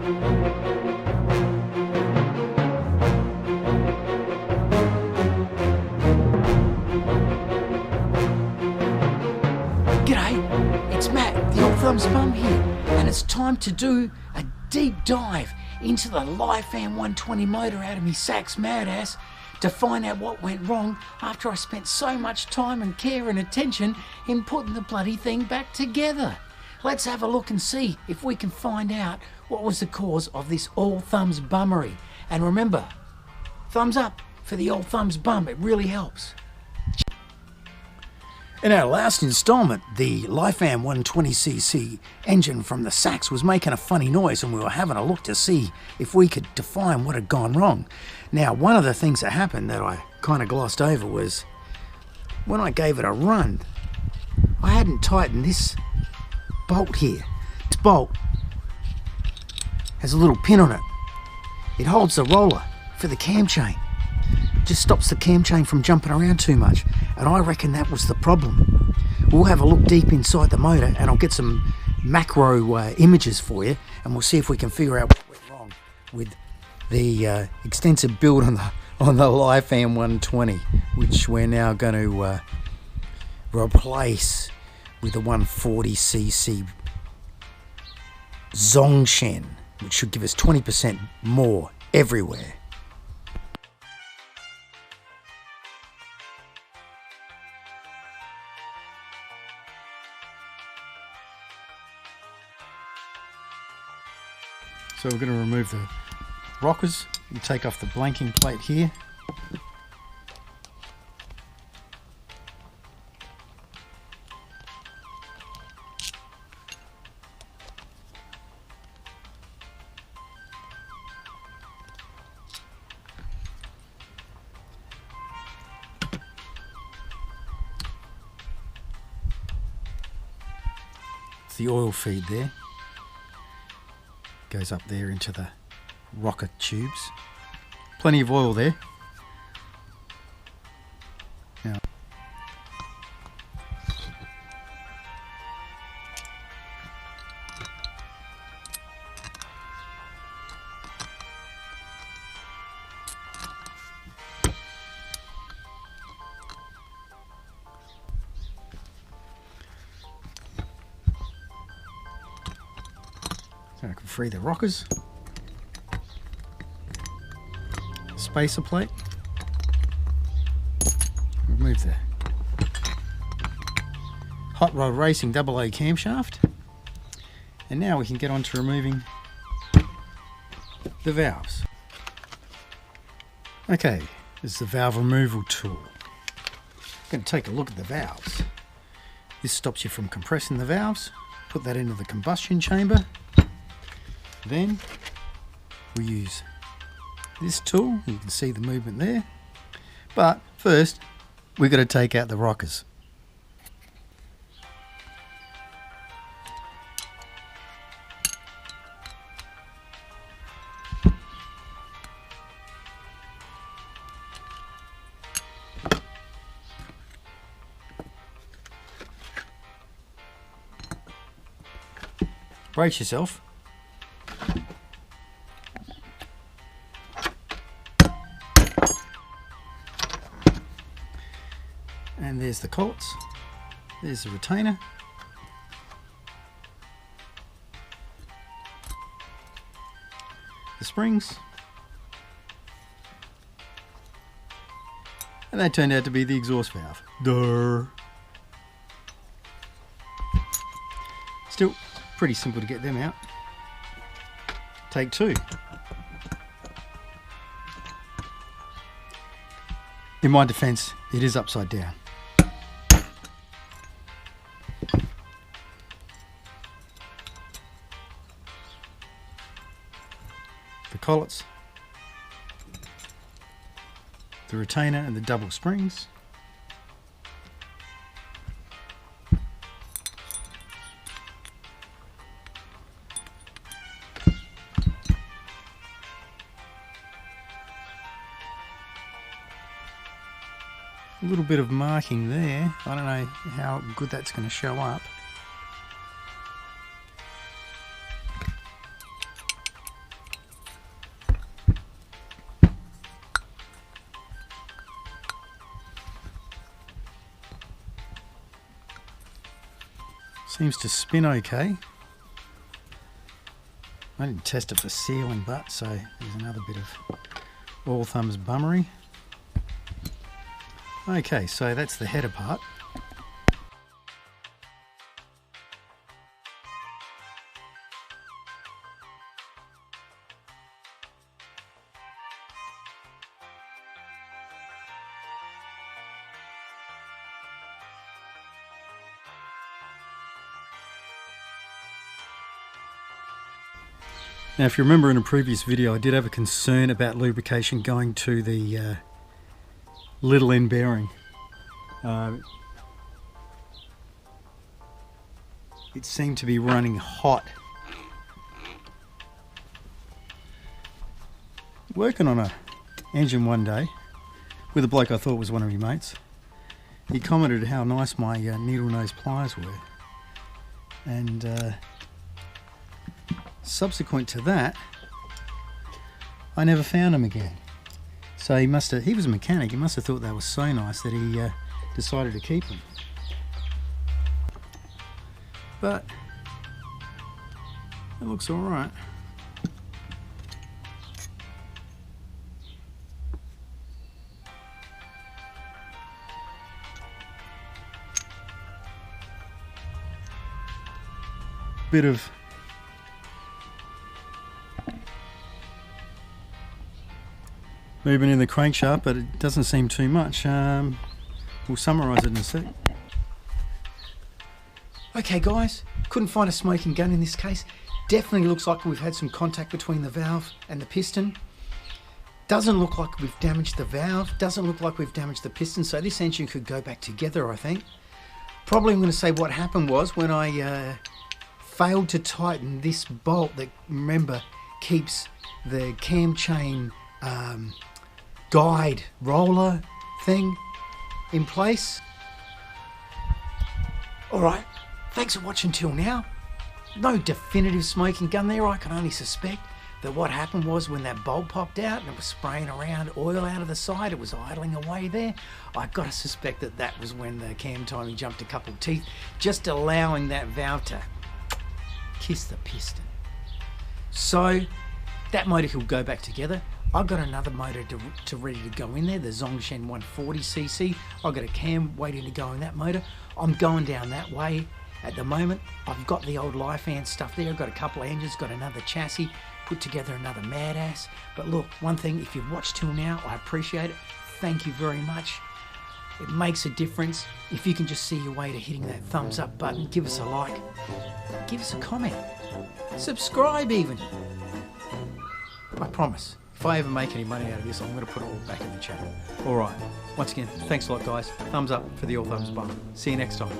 G'day, it's Matt, the Old Thumbs Bum here, and it's time to do a deep dive into the Lifan 120 motor out of me Sachs Madass to find out what went wrong after I spent so much time and care and attention in putting the bloody thing back together. Let's have a look and see if we can find out what was the cause of this Old Thumbs bummery. And remember, thumbs up for the Old Thumbs Bum, it really helps. In our last installment, the Lifan 120cc engine from the Sachs was making a funny noise, and we were having a look to see if we could define what had gone wrong. Now, one of the things that happened that I kind of glossed over was when I gave it a run, I hadn't tightened this bolt here. This bolt has a little pin on it. It holds the roller for the cam chain. Just stops the cam chain from jumping around too much, and I reckon that was the problem. We'll have a look deep inside the motor, and I'll get some macro images for you, and we'll see if we can figure out what went wrong with the extensive build on the Lifan 120, which we're now going to replace with the 140cc Zongshen, which should give us 20% more everywhere. So we're going to remove the rockers. You take off the blanking plate here. It's the oil feed there. Goes up there into the rocker tubes. Plenty of oil there. Now, so I can free the rockers. Spacer plate. Remove the Hot Rod Racing AA camshaft. And now we can get on to removing the valves. Okay, this is the valve removal tool. I'm going to take a look at the valves. This stops you from compressing the valves. Put that into the combustion chamber. Then we use this tool. You can see the movement there. But first, we've got to take out the rockers. Brace yourself. And there's the collets, there's the retainer, the springs, and that turned out to be the exhaust valve. Duh. Still pretty simple to get them out. Take two. In my defense, it is upside down. The collets, the retainer and the double springs, a little bit of marking there. I don't know how good that's going to show up. Seems to spin okay. I didn't test it for sealing butt, so there's another bit of all thumbs bummery. Okay, so that's the header part. Now, if you remember in a previous video, I did have a concern about lubrication going to the little end bearing. It seemed to be running hot. Working on a engine one day with a bloke I thought was one of my mates. He commented how nice my needle nose pliers were, and subsequent to that, I never found them again. So he was a mechanic, he must have thought they were so nice that he decided to keep them. But it looks alright. Bit of movement in the crankshaft, but it doesn't seem too much. We'll summarise it in a sec. Okay guys, couldn't find a smoking gun in this case. Definitely looks like we've had some contact between the valve and the piston. Doesn't look like we've damaged the valve, doesn't look like we've damaged the piston, so this engine could go back together, I think. Probably I'm going to say what happened was when I failed to tighten this bolt that, remember, keeps the cam chain guide roller thing in place. Alright, thanks for watching till now. No definitive smoking gun there. I can only suspect that what happened was when that bolt popped out and it was spraying around oil out of the side, it was idling away there. I've got to suspect that that was when the cam timing jumped a couple of teeth, just allowing that valve to kiss the piston. So that motor will go back together. I've got another motor to ready to go in there, the Zongshen 140cc. I've got a cam waiting to go in that motor. I'm going down that way at the moment. I've got the old Lifan stuff there. I've got a couple of engines, got another chassis, put together another Madass. But look, one thing, if you've watched till now, I appreciate it. Thank you very much. It makes a difference. If you can just see your way to hitting that thumbs up button, give us a like, give us a comment, subscribe even. I promise, if I ever make any money out of this, I'm going to put it all back in the channel. Alright, once again, thanks a lot guys. Thumbs up for the all thumbs button. See you next time.